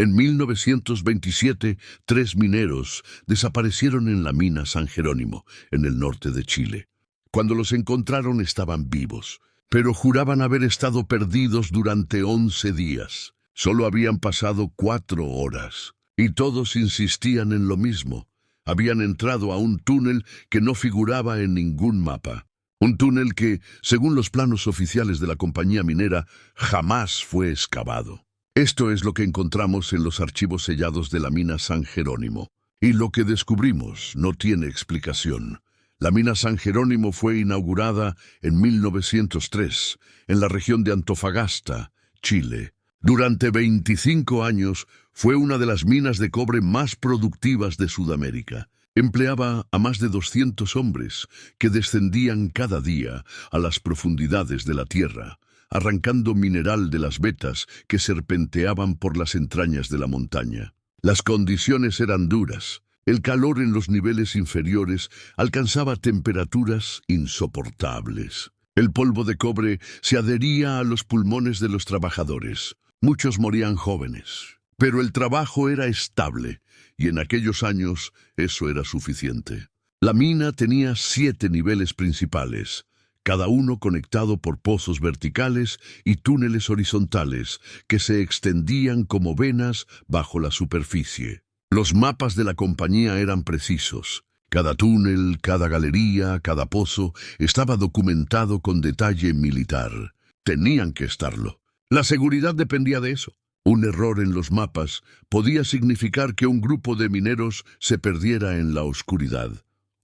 En 1927, 3 mineros desaparecieron en la mina San Jerónimo, en el norte de Chile. Cuando los encontraron estaban vivos, pero juraban haber estado perdidos durante 11 días. Solo habían pasado 4 horas, y todos insistían en lo mismo. Habían entrado a un túnel que no figuraba en ningún mapa. Un túnel que, según los planos oficiales de la compañía minera, jamás fue excavado. Esto es lo que encontramos en los archivos sellados de la mina San Jerónimo. Y lo que descubrimos no tiene explicación. La mina San Jerónimo fue inaugurada en 1903, en la región de Antofagasta, Chile. Durante 25 años fue una de las minas de cobre más productivas de Sudamérica. Empleaba a más de 200 hombres que descendían cada día a las profundidades de la tierra, arrancando mineral de las vetas que serpenteaban por las entrañas de la montaña. Las condiciones eran duras. El calor en los niveles inferiores alcanzaba temperaturas insoportables. El polvo de cobre se adhería a los pulmones de los trabajadores. Muchos morían jóvenes, pero el trabajo era estable, y en aquellos años eso era suficiente. La mina tenía 7 niveles principales, cada uno conectado por pozos verticales y túneles horizontales que se extendían como venas bajo la superficie. Los mapas de la compañía eran precisos. Cada túnel, cada galería, cada pozo estaba documentado con detalle militar. Tenían que estarlo. La seguridad dependía de eso. Un error en los mapas podía significar que un grupo de mineros se perdiera en la oscuridad.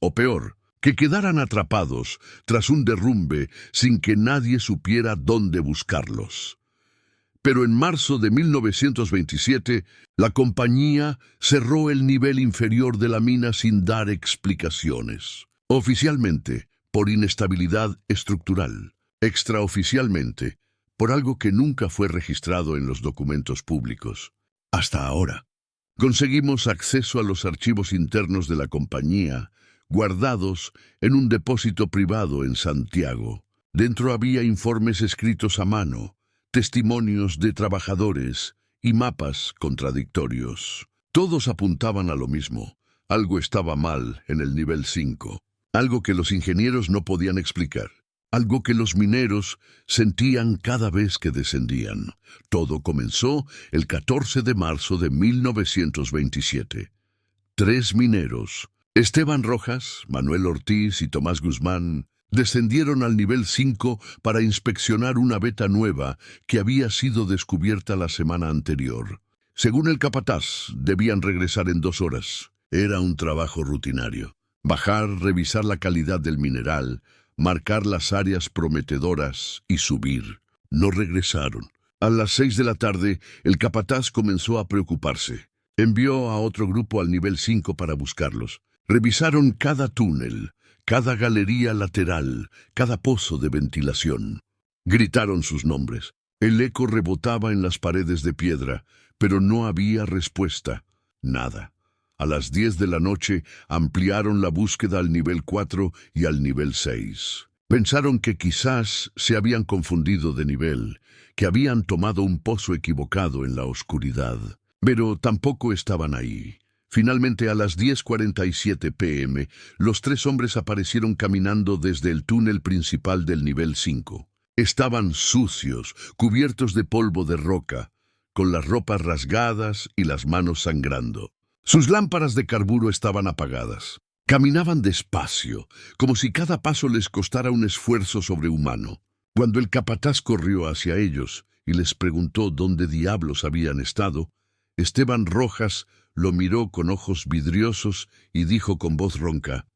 O peor, que quedaran atrapados tras un derrumbe sin que nadie supiera dónde buscarlos. Pero en marzo de 1927, la compañía cerró el nivel inferior de la mina sin dar explicaciones. Oficialmente, por inestabilidad estructural. Extraoficialmente, por algo que nunca fue registrado en los documentos públicos. Hasta ahora. Conseguimos acceso a los archivos internos de la compañía, guardados en un depósito privado en Santiago. Dentro había informes escritos a mano, testimonios de trabajadores y mapas contradictorios. Todos apuntaban a lo mismo. Algo estaba mal en el nivel 5. Algo que los ingenieros no podían explicar. Algo que los mineros sentían cada vez que descendían. Todo comenzó el 14 de marzo de 1927. 3 mineros, Esteban Rojas, Manuel Ortiz y Tomás Guzmán, descendieron al nivel 5 para inspeccionar una veta nueva que había sido descubierta la semana anterior. Según el capataz, debían regresar en 2 horas. Era un trabajo rutinario. Bajar, revisar la calidad del mineral, marcar las áreas prometedoras y subir. No regresaron. A las 6 de la tarde, el capataz comenzó a preocuparse. Envió a otro grupo al nivel 5 para buscarlos. Revisaron cada túnel, cada galería lateral, cada pozo de ventilación. Gritaron sus nombres. El eco rebotaba en las paredes de piedra, pero no había respuesta. Nada. A las 10 de la noche ampliaron la búsqueda al nivel 4 y al nivel 6. Pensaron que quizás se habían confundido de nivel, que habían tomado un pozo equivocado en la oscuridad. Pero tampoco estaban ahí. Finalmente, a las 10:47 p.m., los 3 hombres aparecieron caminando desde el túnel principal del nivel 5. Estaban sucios, cubiertos de polvo de roca, con las ropas rasgadas y las manos sangrando. Sus lámparas de carburo estaban apagadas. Caminaban despacio, como si cada paso les costara un esfuerzo sobrehumano. Cuando el capataz corrió hacia ellos y les preguntó dónde diablos habían estado, Esteban Rojas lo miró con ojos vidriosos y dijo con voz ronca: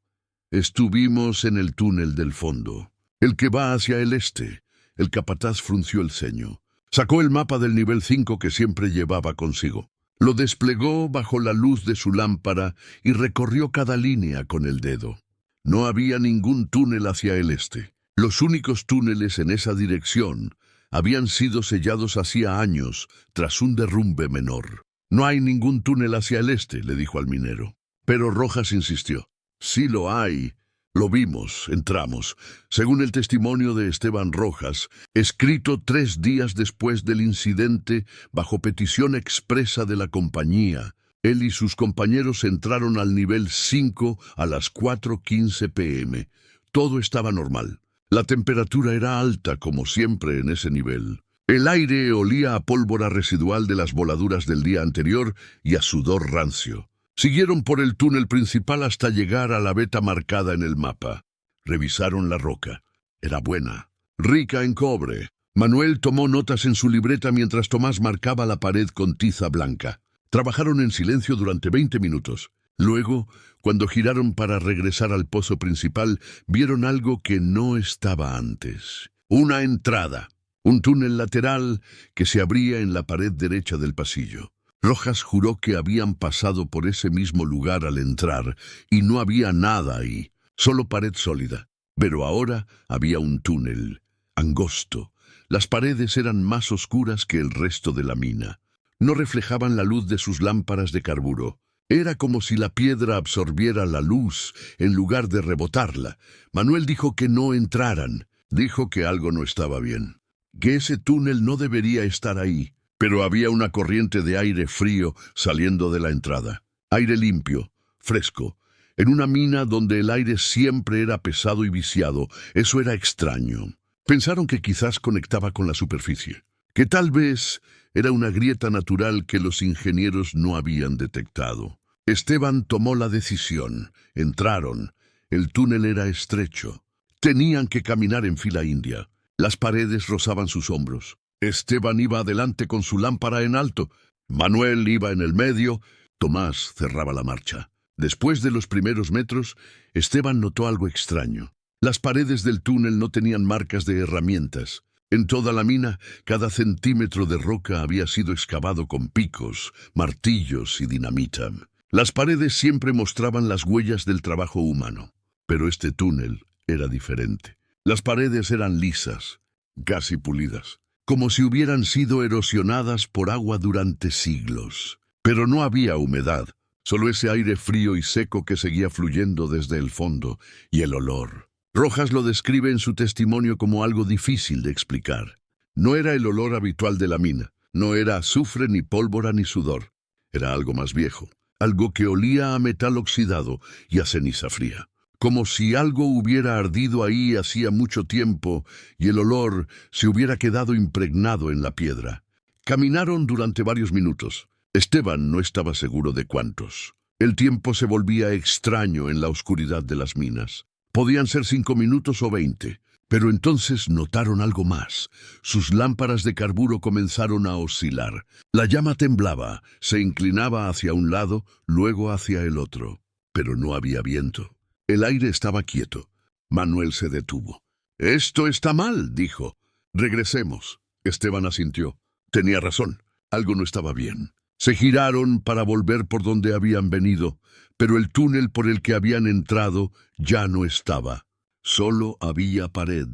«Estuvimos en el túnel del fondo, el que va hacia el este». El capataz frunció el ceño. Sacó el mapa del nivel 5 que siempre llevaba consigo. Lo desplegó bajo la luz de su lámpara y recorrió cada línea con el dedo. No había ningún túnel hacia el este. Los únicos túneles en esa dirección habían sido sellados hacía años tras un derrumbe menor. «No hay ningún túnel hacia el este», le dijo al minero. Pero Rojas insistió. «Sí lo hay. Lo vimos, entramos. Según el testimonio de Esteban Rojas, escrito 3 días después del incidente, bajo petición expresa de la compañía, él y sus compañeros entraron al nivel 5 a las 4:15 p.m. Todo estaba normal. La temperatura era alta, como siempre en ese nivel. El aire olía a pólvora residual de las voladuras del día anterior y a sudor rancio. Siguieron por el túnel principal hasta llegar a la veta marcada en el mapa. Revisaron la roca. Era buena, rica en cobre. Manuel tomó notas en su libreta mientras Tomás marcaba la pared con tiza blanca. Trabajaron en silencio durante 20 minutos. Luego, cuando giraron para regresar al pozo principal, vieron algo que no estaba antes. Una entrada, un túnel lateral que se abría en la pared derecha del pasillo. Rojas juró que habían pasado por ese mismo lugar al entrar, y no había nada ahí, solo pared sólida. Pero ahora había un túnel, angosto. Las paredes eran más oscuras que el resto de la mina. No reflejaban la luz de sus lámparas de carburo. Era como si la piedra absorbiera la luz en lugar de rebotarla. Manuel dijo que no entraran. Dijo que algo no estaba bien, que ese túnel no debería estar ahí. Pero había una corriente de aire frío saliendo de la entrada. Aire limpio, fresco. En una mina donde el aire siempre era pesado y viciado, eso era extraño. Pensaron que quizás conectaba con la superficie, que tal vez era una grieta natural que los ingenieros no habían detectado. Esteban tomó la decisión. Entraron. El túnel era estrecho. Tenían que caminar en fila india. Las paredes rozaban sus hombros. Esteban iba adelante con su lámpara en alto. Manuel iba en el medio. Tomás cerraba la marcha. Después de los primeros metros, Esteban notó algo extraño. Las paredes del túnel no tenían marcas de herramientas. En toda la mina, cada centímetro de roca había sido excavado con picos, martillos y dinamita. Las paredes siempre mostraban las huellas del trabajo humano. Pero este túnel era diferente. Las paredes eran lisas, casi pulidas, como si hubieran sido erosionadas por agua durante siglos. Pero no había humedad, solo ese aire frío y seco que seguía fluyendo desde el fondo, y el olor. Rojas lo describe en su testimonio como algo difícil de explicar. No era el olor habitual de la mina, no era azufre, ni pólvora, ni sudor. Era algo más viejo, algo que olía a metal oxidado y a ceniza fría. Como si algo hubiera ardido ahí hacía mucho tiempo y el olor se hubiera quedado impregnado en la piedra. Caminaron durante varios minutos. Esteban no estaba seguro de cuántos. El tiempo se volvía extraño en la oscuridad de las minas. Podían ser 5 minutos o 20, pero entonces notaron algo más. Sus lámparas de carburo comenzaron a oscilar. La llama temblaba, se inclinaba hacia un lado, luego hacia el otro. Pero no había viento. El aire estaba quieto. Manuel se detuvo. «Esto está mal», dijo. «Regresemos». Esteban asintió. Tenía razón. Algo no estaba bien. Se giraron para volver por donde habían venido, pero el túnel por el que habían entrado ya no estaba. Solo había pared,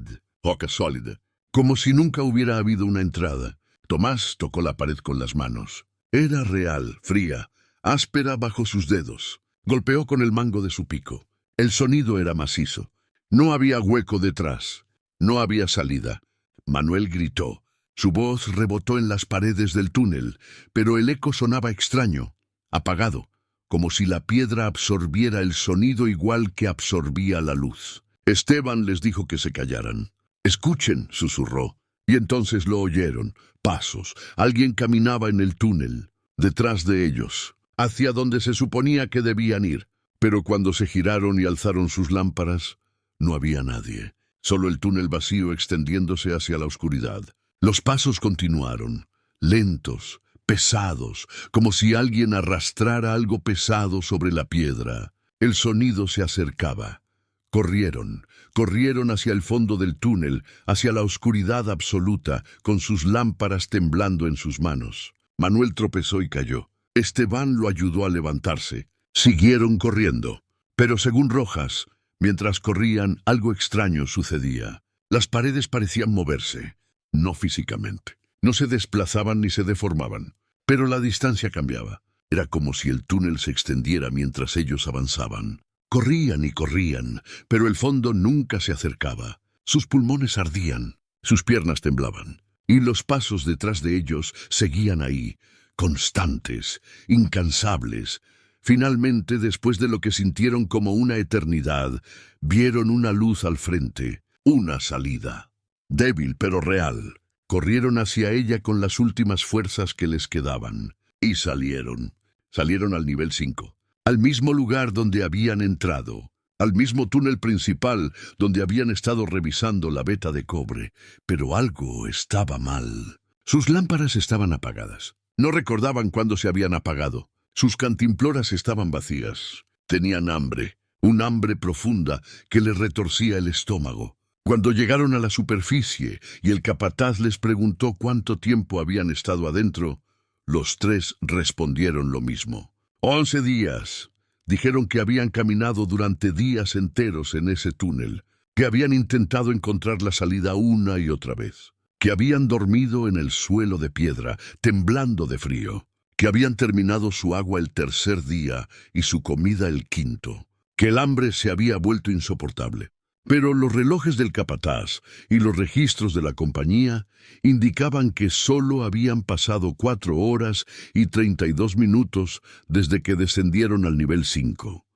roca sólida, como si nunca hubiera habido una entrada. Tomás tocó la pared con las manos. Era real, fría, áspera bajo sus dedos. Golpeó con el mango de su pico. El sonido era macizo. No había hueco detrás. No había salida. Manuel gritó. Su voz rebotó en las paredes del túnel, pero el eco sonaba extraño, apagado, como si la piedra absorbiera el sonido igual que absorbía la luz. Esteban les dijo que se callaran. «Escuchen», susurró, y entonces lo oyeron. Pasos. Alguien caminaba en el túnel, detrás de ellos, hacia donde se suponía que debían ir. Pero cuando se giraron y alzaron sus lámparas, no había nadie, solo el túnel vacío extendiéndose hacia la oscuridad. Los pasos continuaron, lentos, pesados, como si alguien arrastrara algo pesado sobre la piedra. El sonido se acercaba. Corrieron hacia el fondo del túnel, hacia la oscuridad absoluta, con sus lámparas temblando en sus manos. Manuel tropezó y cayó. Esteban lo ayudó a levantarse. Siguieron corriendo, pero según Rojas, mientras corrían, algo extraño sucedía. Las paredes parecían moverse, no físicamente. No se desplazaban ni se deformaban, pero la distancia cambiaba. Era como si el túnel se extendiera mientras ellos avanzaban. Corrían y corrían, pero el fondo nunca se acercaba. Sus pulmones ardían, sus piernas temblaban, y los pasos detrás de ellos seguían ahí, constantes, incansables. Finalmente, después de lo que sintieron como una eternidad, vieron una luz al frente, una salida. Débil pero real, corrieron hacia ella con las últimas fuerzas que les quedaban. Y salieron. Salieron al nivel 5, al mismo lugar donde habían entrado, al mismo túnel principal donde habían estado revisando la veta de cobre. Pero algo estaba mal. Sus lámparas estaban apagadas. No recordaban cuándo se habían apagado. Sus cantimploras estaban vacías. Tenían hambre, un hambre profunda que les retorcía el estómago. Cuando llegaron a la superficie y el capataz les preguntó cuánto tiempo habían estado adentro, los tres respondieron lo mismo. 11 días. Dijeron que habían caminado durante días enteros en ese túnel, que habían intentado encontrar la salida una y otra vez, que habían dormido en el suelo de piedra, temblando de frío, que habían terminado su agua el 3er día y su comida el 5º, que el hambre se había vuelto insoportable. Pero los relojes del capataz y los registros de la compañía indicaban que solo habían pasado 4 horas y 32 minutos desde que descendieron al nivel 5.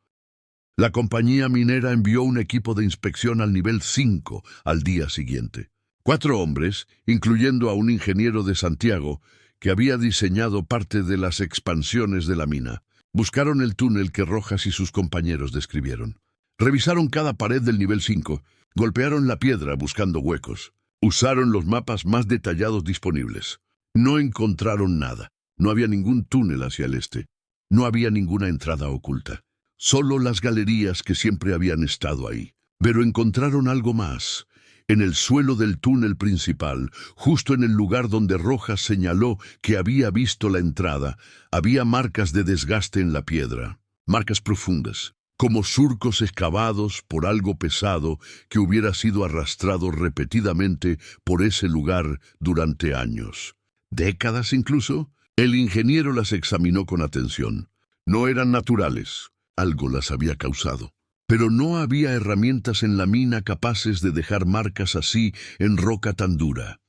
La compañía minera envió un equipo de inspección al nivel 5 al día siguiente. 4 hombres, incluyendo a un ingeniero de Santiago, que había diseñado parte de las expansiones de la mina, buscaron el túnel que Rojas y sus compañeros describieron. Revisaron cada pared del nivel 5, golpearon la piedra buscando huecos, usaron los mapas más detallados disponibles. No encontraron nada, no había ningún túnel hacia el este, no había ninguna entrada oculta, solo las galerías que siempre habían estado ahí. Pero encontraron algo más. En el suelo del túnel principal, justo en el lugar donde Rojas señaló que había visto la entrada, había marcas de desgaste en la piedra, marcas profundas, como surcos excavados por algo pesado que hubiera sido arrastrado repetidamente por ese lugar durante años. ¿Décadas incluso? El ingeniero las examinó con atención. No eran naturales, algo las había causado. Pero no había herramientas en la mina capaces de dejar marcas así en roca tan dura.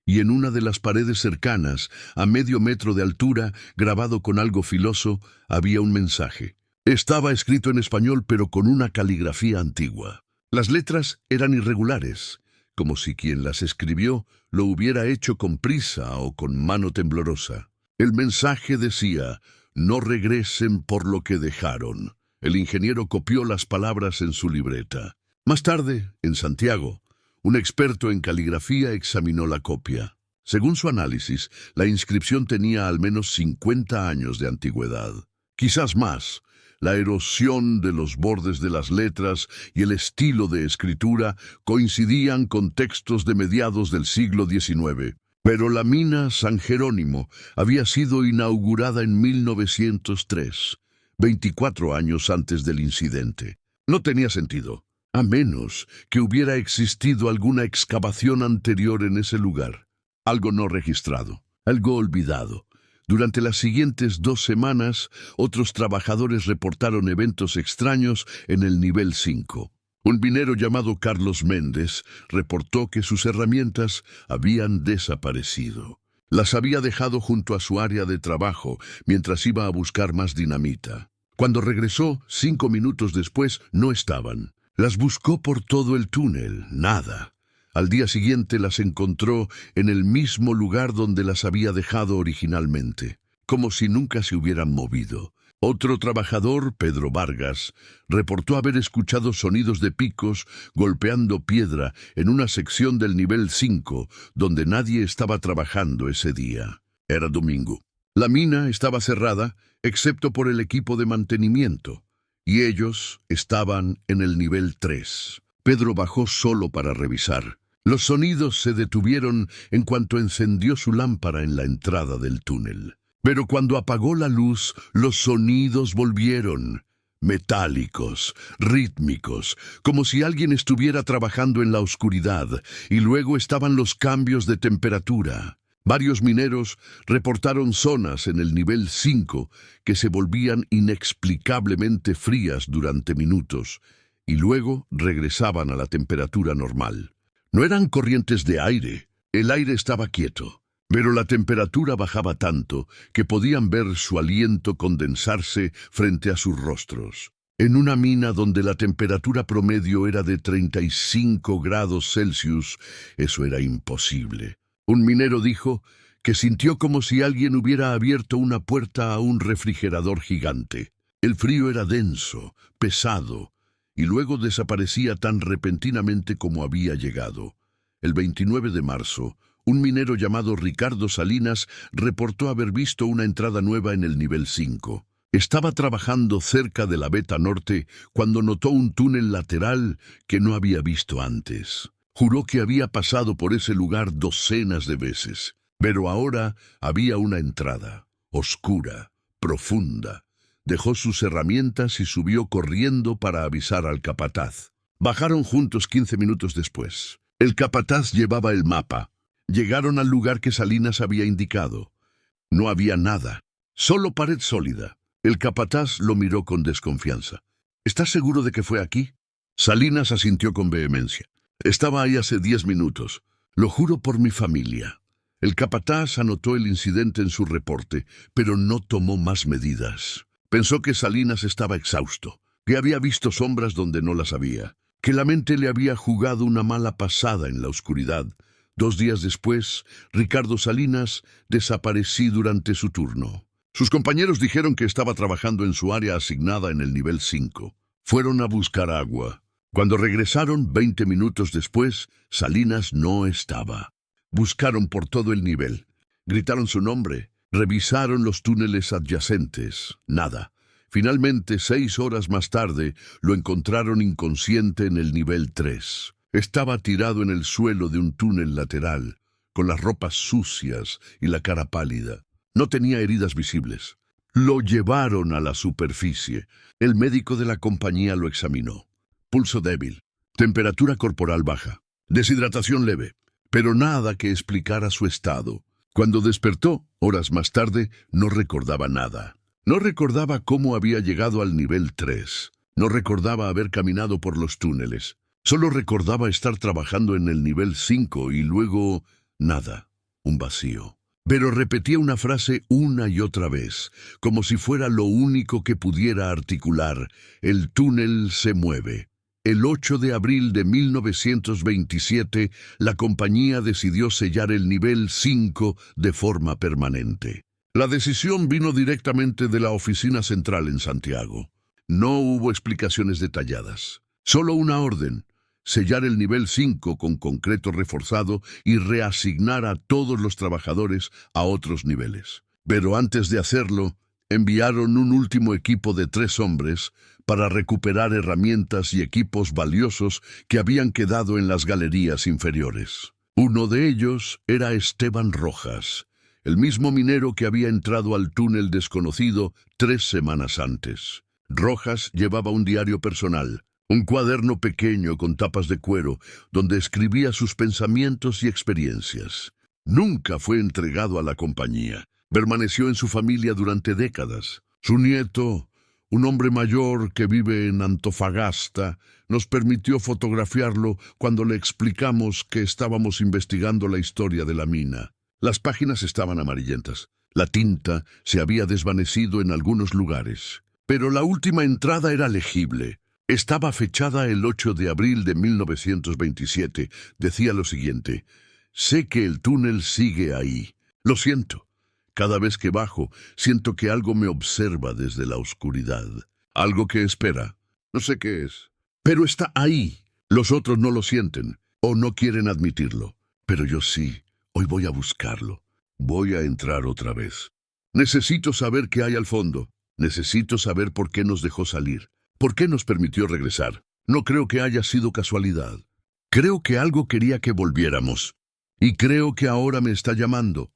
Y en una de las paredes cercanas, a medio metro de altura, grabado con algo filoso, había un mensaje. Estaba escrito en español, pero con una caligrafía antigua. Las letras eran irregulares, como si quien las escribió lo hubiera hecho con prisa o con mano temblorosa. El mensaje decía: «No regresen por lo que dejaron». El ingeniero copió las palabras en su libreta. Más tarde, en Santiago, un experto en caligrafía examinó la copia. Según su análisis, la inscripción tenía al menos 50 años de antigüedad. Quizás más. La erosión de los bordes de las letras y el estilo de escritura coincidían con textos de mediados del siglo XIX. Pero la mina San Jerónimo había sido inaugurada en 1903, 24 años antes del incidente. No tenía sentido, a menos que hubiera existido alguna excavación anterior en ese lugar. Algo no registrado, algo olvidado. Durante las siguientes 2 semanas, otros trabajadores reportaron eventos extraños en el nivel 5. Un minero llamado Carlos Méndez reportó que sus herramientas habían desaparecido. Las había dejado junto a su área de trabajo mientras iba a buscar más dinamita. Cuando regresó, 5 minutos después, no estaban. Las buscó por todo el túnel, nada. Al día siguiente las encontró en el mismo lugar donde las había dejado originalmente, como si nunca se hubieran movido. Otro trabajador, Pedro Vargas, reportó haber escuchado sonidos de picos golpeando piedra en una sección del nivel 5 donde nadie estaba trabajando ese día. Era domingo. La mina estaba cerrada, excepto por el equipo de mantenimiento, y ellos estaban en el nivel 3. Pedro bajó solo para revisar. Los sonidos se detuvieron en cuanto encendió su lámpara en la entrada del túnel. Pero cuando apagó la luz, los sonidos volvieron, metálicos, rítmicos, como si alguien estuviera trabajando en la oscuridad, y luego estaban los cambios de temperatura. Varios mineros reportaron zonas en el nivel 5 que se volvían inexplicablemente frías durante minutos y luego regresaban a la temperatura normal. No eran corrientes de aire, el aire estaba quieto, pero la temperatura bajaba tanto que podían ver su aliento condensarse frente a sus rostros. En una mina donde la temperatura promedio era de 35 grados Celsius, eso era imposible. Un minero dijo que sintió como si alguien hubiera abierto una puerta a un refrigerador gigante. El frío era denso, pesado, y luego desaparecía tan repentinamente como había llegado. El 29 de marzo, un minero llamado Ricardo Salinas reportó haber visto una entrada nueva en el nivel 5. Estaba trabajando cerca de la veta norte cuando notó un túnel lateral que no había visto antes. Juró que había pasado por ese lugar docenas de veces, pero ahora había una entrada, oscura, profunda. Dejó sus herramientas y subió corriendo para avisar al capataz. Bajaron juntos 15 minutos después. El capataz llevaba el mapa. Llegaron al lugar que Salinas había indicado. No había nada, solo pared sólida. El capataz lo miró con desconfianza. ¿Estás seguro de que fue aquí? Salinas asintió con vehemencia. Estaba ahí hace 10 minutos. Lo juro por mi familia. El capataz anotó el incidente en su reporte, pero no tomó más medidas. Pensó que Salinas estaba exhausto, que había visto sombras donde no las había, que la mente le había jugado una mala pasada en la oscuridad. 2 días después, Ricardo Salinas desapareció durante su turno. Sus compañeros dijeron que estaba trabajando en su área asignada en el nivel 5. Fueron a buscar agua. Cuando regresaron 20 minutos después, Salinas no estaba. Buscaron por todo el nivel. Gritaron su nombre. Revisaron los túneles adyacentes. Nada. Finalmente, 6 horas más tarde, lo encontraron inconsciente en el nivel 3. Estaba tirado en el suelo de un túnel lateral, con las ropas sucias y la cara pálida. No tenía heridas visibles. Lo llevaron a la superficie. El médico de la compañía lo examinó. Pulso débil, temperatura corporal baja, deshidratación leve, pero nada que explicara su estado. Cuando despertó, horas más tarde, no recordaba nada. No recordaba cómo había llegado al nivel 3. No recordaba haber caminado por los túneles. Solo recordaba estar trabajando en el nivel 5 y luego nada, un vacío. Pero repetía una frase una y otra vez, como si fuera lo único que pudiera articular. El túnel se mueve. El 8 de abril de 1927, la compañía decidió sellar el nivel 5 de forma permanente. La decisión vino directamente de la oficina central en Santiago. No hubo explicaciones detalladas, solo una orden: sellar el nivel 5 con concreto reforzado y reasignar a todos los trabajadores a otros niveles. Pero antes de hacerlo, enviaron un último equipo de 3 hombres para recuperar herramientas y equipos valiosos que habían quedado en las galerías inferiores. Uno de ellos era Esteban Rojas, el mismo minero que había entrado al túnel desconocido 3 semanas antes. Rojas llevaba un diario personal, un cuaderno pequeño con tapas de cuero, donde escribía sus pensamientos y experiencias. Nunca fue entregado a la compañía. Permaneció en su familia durante décadas. Su nieto, un hombre mayor que vive en Antofagasta, nos permitió fotografiarlo cuando le explicamos que estábamos investigando la historia de la mina. Las páginas estaban amarillentas. La tinta se había desvanecido en algunos lugares. Pero la última entrada era legible. Estaba fechada el 8 de abril de 1927. Decía lo siguiente: sé que el túnel sigue ahí. Lo siento. Cada vez que bajo, siento que algo me observa desde la oscuridad. Algo que espera. No sé qué es. Pero está ahí. Los otros no lo sienten o no quieren admitirlo. Pero yo sí. Hoy voy a buscarlo. Voy a entrar otra vez. Necesito saber qué hay al fondo. Necesito saber por qué nos dejó salir. ¿Por qué nos permitió regresar? No creo que haya sido casualidad. Creo que algo quería que volviéramos. Y creo que ahora me está llamando.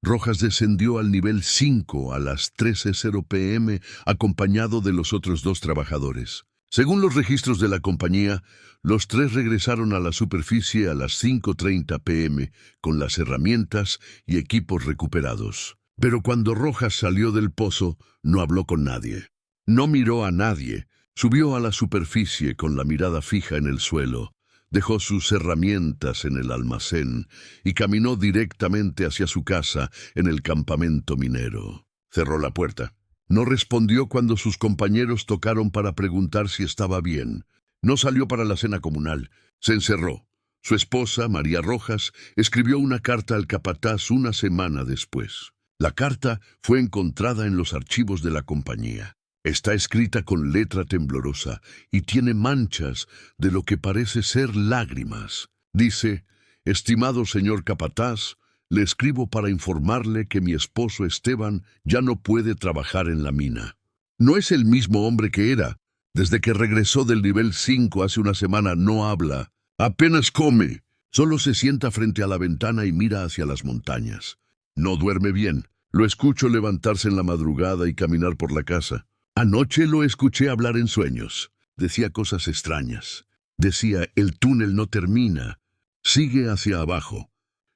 Rojas descendió al nivel 5 a las 13:00 p.m. acompañado de los otros 2 trabajadores. Según los registros de la compañía, los tres regresaron a la superficie a las 5:30 p.m. con las herramientas y equipos recuperados. Pero cuando Rojas salió del pozo, no habló con nadie. No miró a nadie. Subió a la superficie con la mirada fija en el suelo. Dejó sus herramientas en el almacén y caminó directamente hacia su casa en el campamento minero. Cerró la puerta. No respondió cuando sus compañeros tocaron para preguntar si estaba bien. No salió para la cena comunal. Se encerró. Su esposa, María Rojas, escribió una carta al capataz una semana después. La carta fue encontrada en los archivos de la compañía. Está escrita con letra temblorosa y tiene manchas de lo que parece ser lágrimas. Dice: «Estimado señor capataz, le escribo para informarle que mi esposo Esteban ya no puede trabajar en la mina. No es el mismo hombre que era. Desde que regresó del nivel 5 hace una semana no habla. Apenas come. Solo se sienta frente a la ventana y mira hacia las montañas. No duerme bien. Lo escucho levantarse en la madrugada y caminar por la casa. Anoche lo escuché hablar en sueños. Decía cosas extrañas. Decía: el túnel no termina. Sigue hacia abajo.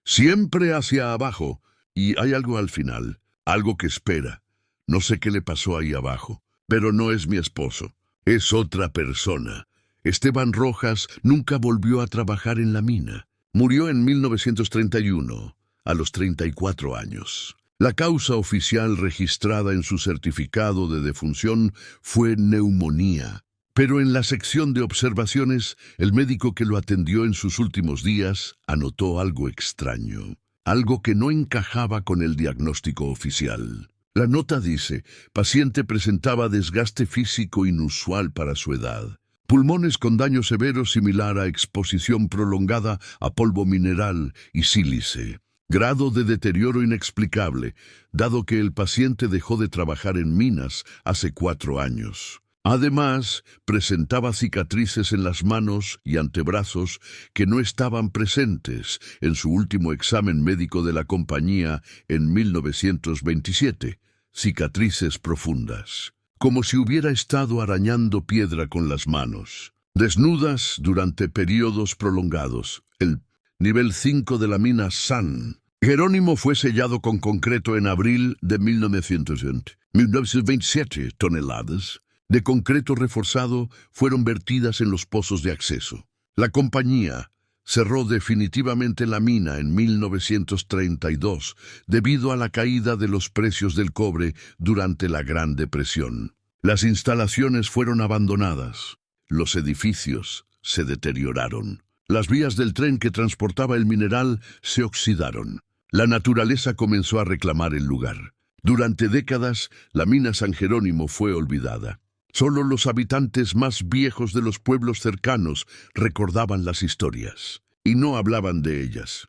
Siempre hacia abajo. Y hay algo al final. Algo que espera. No sé qué le pasó ahí abajo. Pero no es mi esposo. Es otra persona. Esteban Rojas nunca volvió a trabajar en la mina. Murió en 1931, a los 34 años. La causa oficial registrada en su certificado de defunción fue neumonía. Pero en la sección de observaciones, el médico que lo atendió en sus últimos días anotó algo extraño, algo que no encajaba con el diagnóstico oficial. La nota dice: paciente presentaba desgaste físico inusual para su edad. Pulmones con daño severo similar a exposición prolongada a polvo mineral y sílice. Grado de deterioro inexplicable, dado que el paciente dejó de trabajar en minas hace 4 años. Además, presentaba cicatrices en las manos y antebrazos que no estaban presentes en su último examen médico de la compañía en 1927. Cicatrices profundas, como si hubiera estado arañando piedra con las manos. Desnudas durante periodos prolongados. El nivel 5 de la mina San Jerónimo fue sellado con concreto en abril de 1927 toneladas de concreto reforzado fueron vertidas en los pozos de acceso. La compañía cerró definitivamente la mina en 1932 debido a la caída de los precios del cobre durante la Gran Depresión. Las instalaciones fueron abandonadas. Los edificios se deterioraron. Las vías del tren que transportaba el mineral se oxidaron. La naturaleza comenzó a reclamar el lugar. Durante décadas, la mina San Jerónimo fue olvidada. Solo los habitantes más viejos de los pueblos cercanos recordaban las historias y no hablaban de ellas.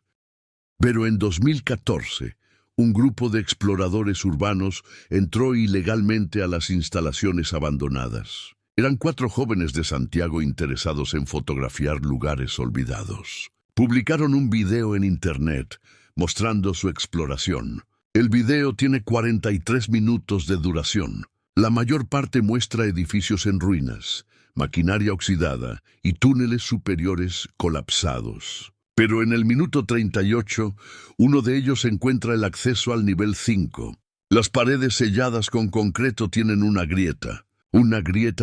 Pero en 2014, un grupo de exploradores urbanos entró ilegalmente a las instalaciones abandonadas. Eran 4 jóvenes de Santiago interesados en fotografiar lugares olvidados. Publicaron un video en internet mostrando su exploración. El video tiene 43 minutos de duración. La mayor parte muestra edificios en ruinas, maquinaria oxidada y túneles superiores colapsados. Pero en el minuto 38, uno de ellos encuentra el acceso al nivel 5. Las paredes selladas con concreto tienen una grieta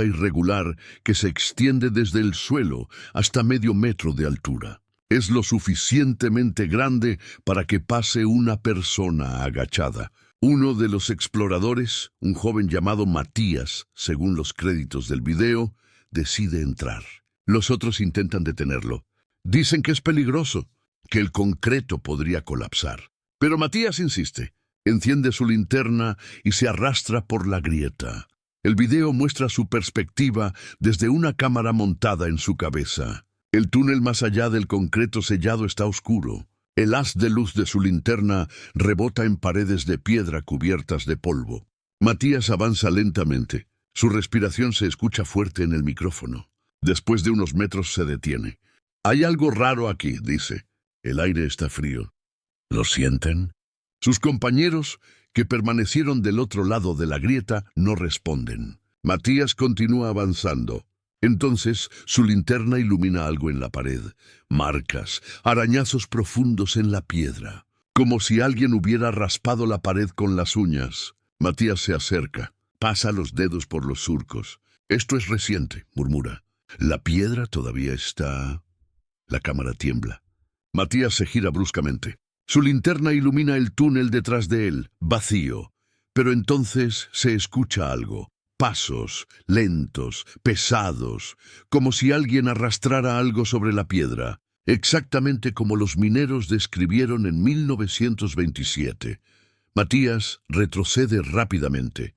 irregular que se extiende desde el suelo hasta medio metro de altura. Es lo suficientemente grande para que pase una persona agachada. Uno de los exploradores, un joven llamado Matías, según los créditos del video, decide entrar. Los otros intentan detenerlo. Dicen que es peligroso, que el concreto podría colapsar. Pero Matías insiste. Enciende su linterna y se arrastra por la grieta. El video muestra su perspectiva desde una cámara montada en su cabeza. El túnel más allá del concreto sellado está oscuro. El haz de luz de su linterna rebota en paredes de piedra cubiertas de polvo. Matías avanza lentamente. Su respiración se escucha fuerte en el micrófono. Después de unos metros se detiene. «Hay algo raro aquí», dice. «El aire está frío». ¿Lo sienten? Sus compañeros, que permanecieron del otro lado de la grieta, no responden. Matías continúa avanzando. Entonces su linterna ilumina algo en la pared, marcas, arañazos profundos en la piedra, como si alguien hubiera raspado la pared con las uñas. Matías se acerca, pasa los dedos por los surcos. Esto es reciente, murmura. La piedra todavía está... La cámara tiembla. Matías se gira bruscamente. Su linterna ilumina el túnel detrás de él, vacío. Pero entonces se escucha algo. Pasos, lentos, pesados, como si alguien arrastrara algo sobre la piedra, exactamente como los mineros describieron en 1927. Matías retrocede rápidamente.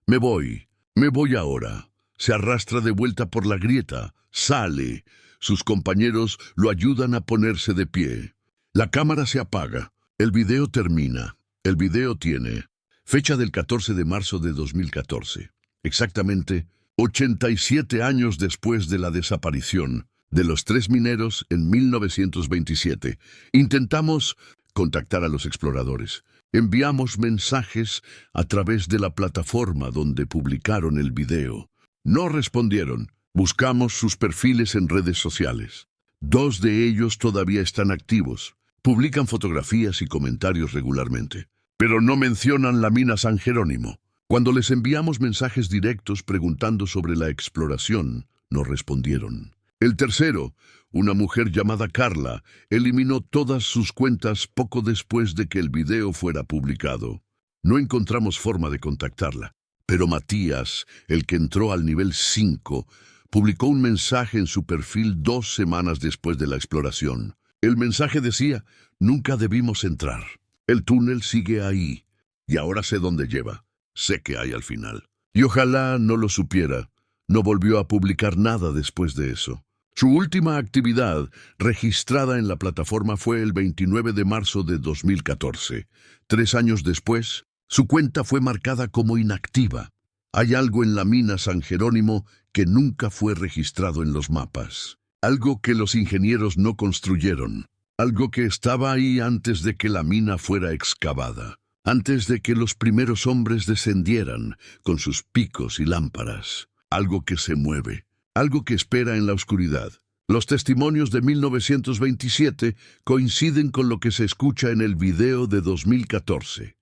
Me voy ahora. Se arrastra de vuelta por la grieta, sale. Sus compañeros lo ayudan a ponerse de pie. La cámara se apaga. El video termina. El video tiene fecha del 14 de marzo de 2014. Exactamente 87 años después de la desaparición de los 3 mineros en 1927. Intentamos contactar a los exploradores. Enviamos mensajes a través de la plataforma donde publicaron el video. No respondieron. Buscamos sus perfiles en redes sociales. 2 de ellos todavía están activos. Publican fotografías y comentarios regularmente. Pero no mencionan la mina San Jerónimo. Cuando les enviamos mensajes directos preguntando sobre la exploración, no respondieron. El tercero, una mujer llamada Carla, eliminó todas sus cuentas poco después de que el video fuera publicado. No encontramos forma de contactarla. Pero Matías, el que entró al nivel 5, publicó un mensaje en su perfil 2 semanas después de la exploración. El mensaje decía, nunca debimos entrar. El túnel sigue ahí, y ahora sé dónde lleva. Sé que hay al final. Y ojalá no lo supiera. No volvió a publicar nada después de eso. Su última actividad registrada en la plataforma fue el 29 de marzo de 2014. 3 años después, su cuenta fue marcada como inactiva. Hay algo en la mina San Jerónimo que nunca fue registrado en los mapas. Algo que los ingenieros no construyeron. Algo que estaba ahí antes de que la mina fuera excavada. Antes de que los primeros hombres descendieran con sus picos y lámparas. Algo que se mueve. Algo que espera en la oscuridad. Los testimonios de 1927 coinciden con lo que se escucha en el video de 2014.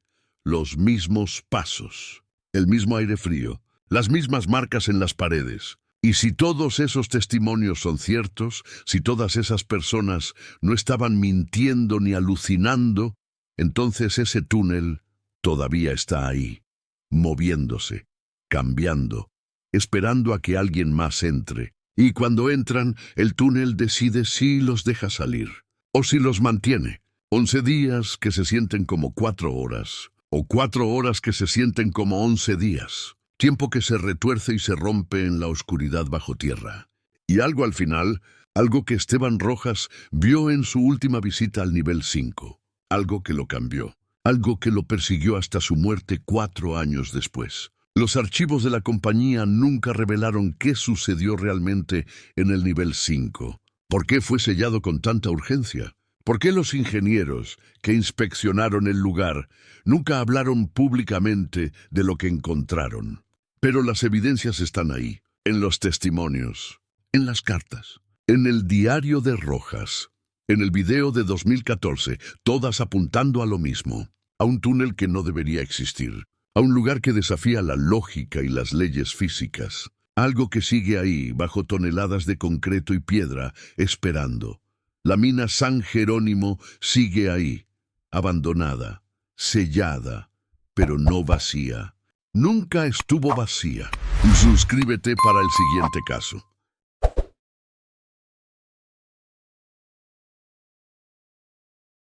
Los mismos pasos. El mismo aire frío. Las mismas marcas en las paredes. Y si todos esos testimonios son ciertos, si todas esas personas no estaban mintiendo ni alucinando, entonces ese túnel todavía está ahí, moviéndose, cambiando, esperando a que alguien más entre. Y cuando entran, el túnel decide si los deja salir o si los mantiene. 11 días que se sienten como 4 horas, o 4 horas que se sienten como 11 días. Tiempo que se retuerce y se rompe en la oscuridad bajo tierra. Y algo al final, algo que Esteban Rojas vio en su última visita al nivel 5. Algo que lo cambió. Algo que lo persiguió hasta su muerte 4 años después. Los archivos de la compañía nunca revelaron qué sucedió realmente en el nivel 5. ¿Por qué fue sellado con tanta urgencia? ¿Por qué los ingenieros que inspeccionaron el lugar nunca hablaron públicamente de lo que encontraron? Pero las evidencias están ahí, en los testimonios, en las cartas, en el diario de Rojas, en el video de 2014, todas apuntando a lo mismo, a un túnel que no debería existir, a un lugar que desafía la lógica y las leyes físicas, algo que sigue ahí, bajo toneladas de concreto y piedra, esperando. La mina San Jerónimo sigue ahí, abandonada, sellada, pero no vacía. Nunca estuvo vacía. Suscríbete para el siguiente caso.